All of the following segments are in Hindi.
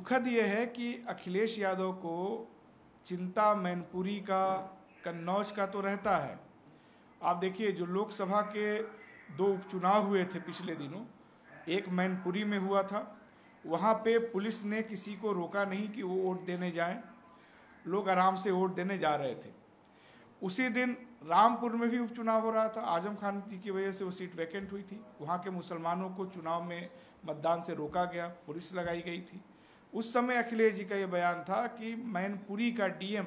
दुखद ये है कि अखिलेश यादव को चिंता मैनपुरी का, कन्नौज का तो रहता है। आप देखिए, जो लोकसभा के 2 उपचुनाव हुए थे पिछले दिनों, एक मैनपुरी में हुआ था, वहाँ पे पुलिस ने किसी को रोका नहीं कि वो वोट देने जाएं, लोग आराम से वोट देने जा रहे थे। उसी दिन रामपुर में भी उपचुनाव हो रहा था, आजम खान जी की वजह से वो सीट वैकेंट हुई थी। वहाँ के मुसलमानों को चुनाव में मतदान से रोका गया, पुलिस लगाई गई थी। उस समय अखिलेश जी का ये बयान था कि मैनपुरी का डीएम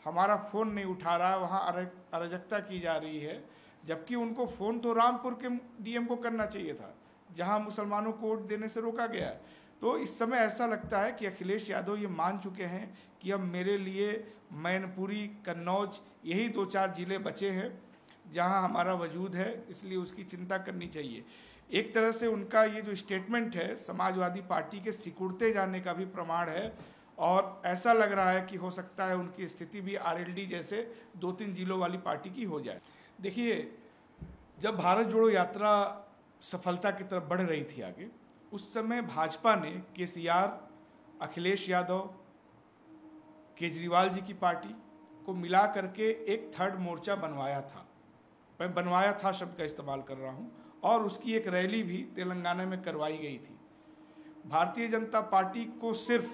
हमारा फ़ोन नहीं उठा रहा है, वहाँ अराजकता की जा रही है, जबकि उनको फ़ोन तो रामपुर के डीएम को करना चाहिए था, जहाँ मुसलमानों को वोट देने से रोका गया है। तो इस समय ऐसा लगता है कि अखिलेश यादव ये मान चुके हैं कि अब मेरे लिए मैनपुरी, कन्नौज, यही 2-4 ज़िले बचे हैं जहां हमारा वजूद है, इसलिए उसकी चिंता करनी चाहिए। एक तरह से उनका ये जो स्टेटमेंट है समाजवादी पार्टी के सिकुड़ते जाने का भी प्रमाण है, और ऐसा लग रहा है कि हो सकता है उनकी स्थिति भी आरएलडी जैसे 2-3 जिलों वाली पार्टी की हो जाए। देखिए, जब भारत जोड़ो यात्रा सफलता की तरफ बढ़ रही थी आगे, उस समय भाजपा ने केसीआर, अखिलेश यादव, केजरीवाल जी की पार्टी को मिला करके एक थर्ड मोर्चा बनवाया था। मैं बनवाया था शब्द का इस्तेमाल कर रहा हूं, और उसकी एक रैली भी तेलंगाना में करवाई गई थी। भारतीय जनता पार्टी को सिर्फ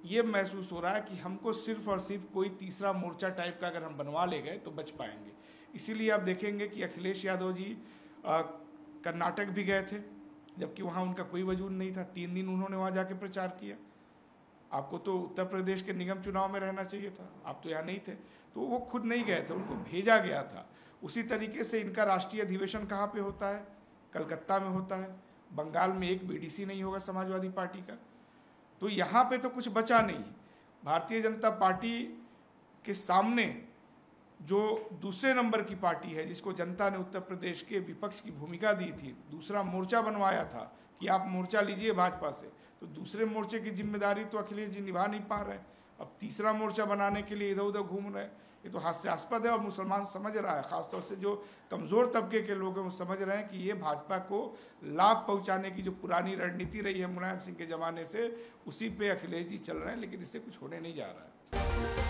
ये महसूस हो रहा है कि हमको सिर्फ और सिर्फ कोई तीसरा मोर्चा टाइप का अगर हम बनवा ले गए तो बच पाएंगे। इसीलिए आप देखेंगे कि अखिलेश यादव जी कर्नाटक भी गए थे, जबकि वहाँ उनका कोई वजूद नहीं था। 3 दिन उन्होंने वहाँ जाके प्रचार किया। आपको तो उत्तर प्रदेश के निगम चुनाव में रहना चाहिए था, आप तो यहाँ नहीं थे, तो वो खुद नहीं गए थे, उनको भेजा गया था। उसी तरीके से इनका राष्ट्रीय अधिवेशन कहाँ पे होता है? कलकत्ता में होता है। बंगाल में एक बीडीसी नहीं होगा समाजवादी पार्टी का, तो यहाँ पे तो कुछ बचा नहीं। भारतीय जनता पार्टी के सामने जो दूसरे नंबर की पार्टी है, जिसको जनता ने उत्तर प्रदेश के विपक्ष की भूमिका दी थी, दूसरा मोर्चा बनवाया था कि आप मोर्चा लीजिए भाजपा से, तो दूसरे मोर्चे की जिम्मेदारी तो अखिलेश जी निभा नहीं पा रहे हैं। अब तीसरा मोर्चा बनाने के लिए इधर उधर घूम रहे हैं, ये तो हास्यास्पद है। और मुसलमान समझ रहा है, खासतौर से जो कमज़ोर तबके के लोग हैं वो समझ रहे हैं कि ये भाजपा को लाभ पहुंचाने की जो पुरानी रणनीति रही है मुलायम सिंह के ज़माने से, उसी पे अखिलेश जी चल रहे हैं, लेकिन इससे कुछ होने नहीं जा रहा है।